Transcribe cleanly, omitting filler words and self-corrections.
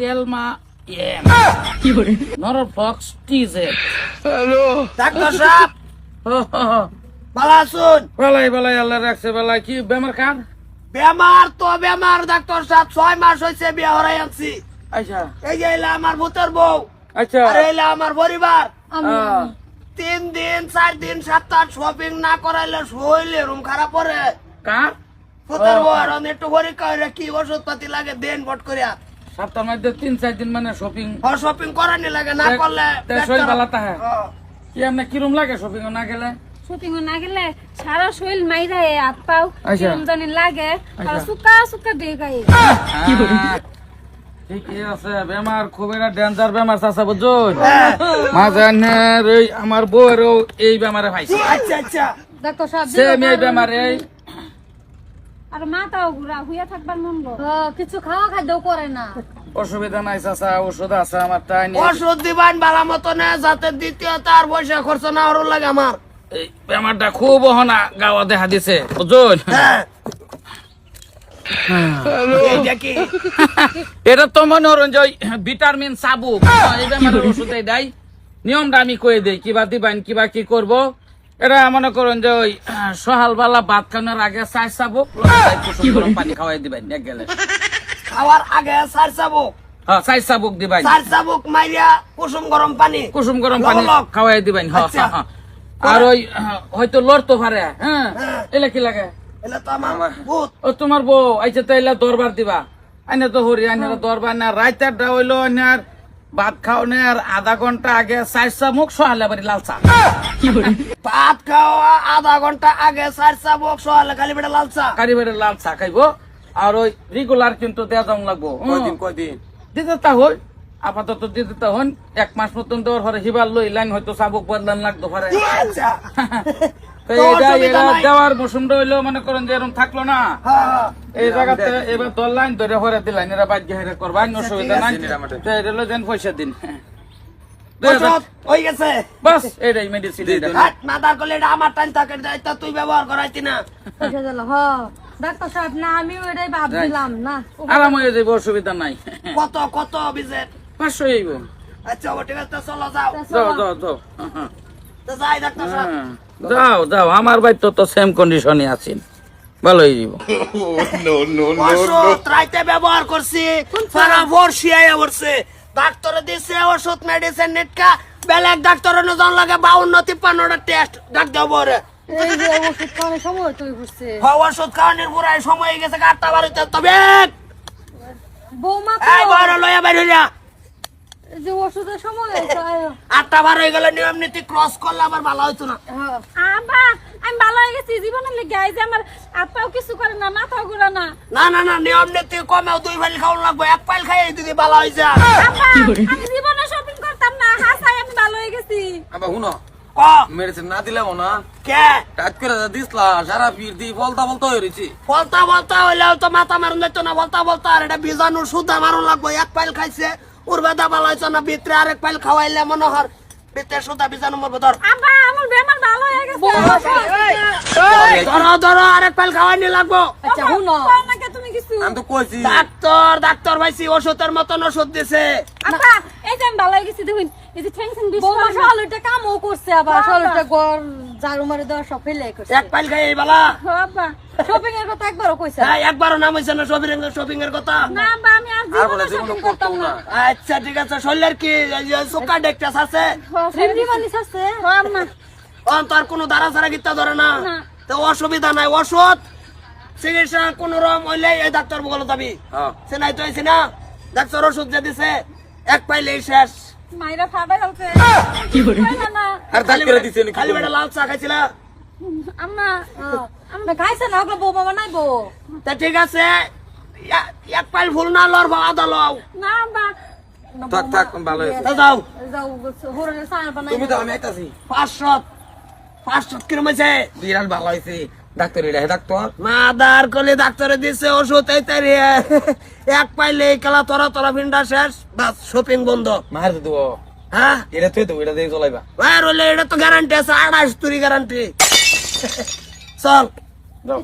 তেলমা Norflox TJ. Hello doctor সাহেব ভালো আছুন? বেলাই বেলাই আল্লাহ রাখছে বেলাই। কি বেমার কার? বেমার তো বেমার ডাক্তার সাহেব, 6 মাস হয়েছে বিয়ে হরাই আনছি। আচ্ছা এই যে এলা আমার ভূতের বউ, আচ্ছা আর এলা আমার পরিবার। আহ, 3 দিন 4 দিন সপ্তাহ শপিং না করাইলে শরীরে রুম খারাপ করে। কার? ভূতের বউ আর একটু পরীক্ষা হইলে কি ওষুধ পাতি লাগে দেন বট করিয়া। সপ্তাহের মধ্যে 3-4 দিন মানে শপিং শপিং করানি লাগে, না করলে শরীর ভালো থাকে। হ্যাঁ। কি আপনার কিরম লাগে শপিং না গেলে? শুটিং না গেলে সারা শরীর মাইরা হাত পাও আচ্ছা। কিরম জানি লাগে, আর আচ্ছা। সুকা সুকা দিয়ে গায়ে। ঠিকই আছে, বেমার খুব একটা ডেঞ্জার বেমার চাচা বুঝছো। হ্যাঁ। মাঝানের ওই আমার বউয়েরও এই বেমারে পাইছে। আচ্ছা আচ্ছা ডাক্তার সাহেব সেম এই বেমারে আর মাথাও ঘুরা হুইয়া থাকবার মন কিছু খাওয়া খাদ্য করে না। অসুবিধা নাই চাচা, ওষুধ আছে আমার তাই নিয়ে। ওষুধ দিবান বালা মতো না, যাতে দ্বিতীয় তার পয়সা খরচ না হরুন লাগে আমার। এই বেমারটা খুব অহনা গাওয়া দেখা দিছে বুঝুন। হ্যাঁ এইটা কি? এটা তো মনে হরুন যে ওই ভিটামিন সাবুক এই বেমারের ওষুধ দেয়। নিয়মটা আমি কয়ে দেই কিবা দিবেন কিবা কি করব। এটা মনে করুন যে ওই সকালবেলা ভাত খাওয়ানোর আগে 4 চাবুক কুসুম গরম পানি খাওয়াই দিবেন এক গেলে। খাওয়ার আগে 4 চাবুক, হ্যাঁ 4 চাবুক দিবেন। 4 চাবুক মাইরা কুসুম গরম পানি, কুসুম গরম পানি লবলক। খাওয়াই দিবেন। হ্যাঁ আচ্ছা। হ্যাঁ। আর ওই হয়তো লড়তে পারে। হ্যাঁ এলে কি লাগে? এলে তো আমার ভূত। ও তোমার বউ আইছে তাইলে দরবার দিবা। আইনে তো হরি আইনের দরবার না রাইতারটা হইলো আইনার ভাত খাওয়ানে আর আধা ঘন্টা আগে 4 চামুক সহালে বাড়ি লাল চা। ভাত খাওয়া আধা ঘন্টা আগে 4 চাবুক, সকালে খালি পেটে লাল চা। কারি বাড়ি লাল চা খাইবো। আর ওই রেগুলার কিন্তু দেয়া যাওয়া লাগবো। কয়দিন দিতে তা হই আপাতত দিতে তা হন 1 মাস মতন দেওয়ার পরে হিবার লই লাইন হয়তো চাবুক বদলান লাগতো পারে। আচ্ছা তো তো এটা অসুবিধা এরা নাই। দেওয়ার মৌসুমটা হইলো মনে করেন যে এরকম থাকলো না হ্যাঁ এই জায়গাতে এবার 10 লাইন ধরে হরে দিলাইন এরা বাদ গেহে করবা অসুবিধা নাই। তো এটা হলো যেন পয়সা দিন। ওষুধ হয়ে গেছে। বাস এটাই মেডিসিন। হাট মাদার করলে এটা আমার টাইম থাকে, এটা তুই ব্যবহার করাইতি না। ডাক্তার সাহেব না আমিও এটাই ভাবছিলাম না। আরাম হয়ে যাইব, অসুবিধা নাই। কত কত বিজের? 500 হইব। আচ্ছা ও ঠিক আছে, চলো যাও। যাও যাও যাও। তো যাই ডাক্তার সাহেব। হ্যাঁ, যাও যাও আমার ভাই তো সেম কন্ডিশনে আছেন, ভালো হয়ে যাব। ওষুধ রাইতে ব্যবহার করছি, সারা বর্ষিয়ায় পড়ছে। ডাক্তারে দিছে ওষুধ মেডিসিন নিটকা, বেলেগ ডাক্তারের নজন লাগে 52-53টা টেস্ট ডাক দেবো রে। এই যে ওষুধ খাওয়ানোর সময় তুই বুঝছে ওষুধ খাওয়ানোর পুরাই সময় হয়ে গেছে, 8টা বাড়িতে তবে বৌমা এই বড় লয়া বাইর হইয়া যে ওষুধের সময় 8টা বার হয়ে গেলে নিয়ম নীতি ক্রস করলে আবার ভালো হইতো না। আবা আমি ভালো হয়ে গেছি জীবনের লেগে। এই যে আমার আত্মাও কিছু করে না, মাথাও ঘুরা না। না না না, নিয়ম নীতি কমেও 2 ফাইল খাওয়া লাগবে, 1 ফাইল খাই দিদি ভালো হয়েছে। আব্বা আমি জীবনে শপিং করতাম না, হাসাই আমি ভালো হয়ে গেছি। আবার শুনো ক মেডিসিন না দিলাম না কে টাচ করে দিসলা সারা ফির দি বলতা বলতা হয়ে রয়েছি। বলতা বলতা হইলেও তো মাথা মারুন যেত না, বলতা বলতা আর এটা বীজাণু সুদ্ধা মারুন লাগবে। 1 ফাইল খাইছে উর্বেদা ভালো হয়েছে না, ভিতরে আরেক ফাইল খাওয়াইলে মনে হর ভিতরে সুদ্ধা বীজাণু মরবে। ধর আব্বা আমার বেমার ভালো হয়ে গেছে। ধরো ধরো আরেক ফাইল খাওয়াইনি লাগবো। আচ্ছা হুনো কই না কে তুমি কিছু? আমি তো কইছি ডাক্তার ভাইছি ওষুধের মতন ওষুধ দিছে। আব্বা এই যে আমি ভালো হয়ে গেছি, দেখুন এই যে টেনশন বেশি। বৌমা সকালটা কামও করছে, আবার সকালটা ঘর ঝাড়ু মারে দেওয়া সব ফেলে করছে। 1 ফাইল খাই এই বালা। আব্বা শপিং এর কথা একবারও কইছে একবারও নাম হয়েছে না শপিং এর কথা। না? আব্বা আমি আর আর বলে জীবনে জীবনে শপিং করতাম করতাম না। না। আচ্ছা ঠিক আছে, শরীরের কি সুগার ডেকটাস আছে? রিমরি মালিশ আছে আম্মা? তোর কোনো ধারা ছাড়া গিতা ধরে না, না। তো অসুবিধা নাই। ওষুধ চিকিৎসা কোন রকম হইলে এই ডাক্তার বলে যাবি। হ্যাঁ সে নাই তো হয়েছি না, ডাক্তার ওষুধ যে দিছে 1 পাইলেই শেষ। মাইরা ফাড়াই হচ্ছে না। আর টাচ করে দিছে নাকি? খালি বেটা লাল চা খাইছিলা? আম্মা আমরা খাইছে না, ওগুলো বৌমা বানাইবো। তা ঠিক আছে, 1 পাইল ফুল না লর আদা লও। না আব্বা থাক থাক ভালো হয়েছে। তা যাও যাও হোরের সার বানাই। তুমি তো আমি আইতাছি 500 কিরম হয়েছে? বিরাট ভালো হয়েছে। ডাক্তার এটা ডাক্তার মাদার কলি ডাক্তারে দিছে ওষুধ এই তারি 1 পাইলে কালা তোরা তোরা ফিন্ডা শেষ, বাস শপিং বন্ধ। মার দেব হ্যাঁ এটা তুই তো এটা দিয়ে চলাইবা। বাইর হলে এটা তো গ্যারান্টি আছে, 28 তুরি গ্যারান্টি। চল যাও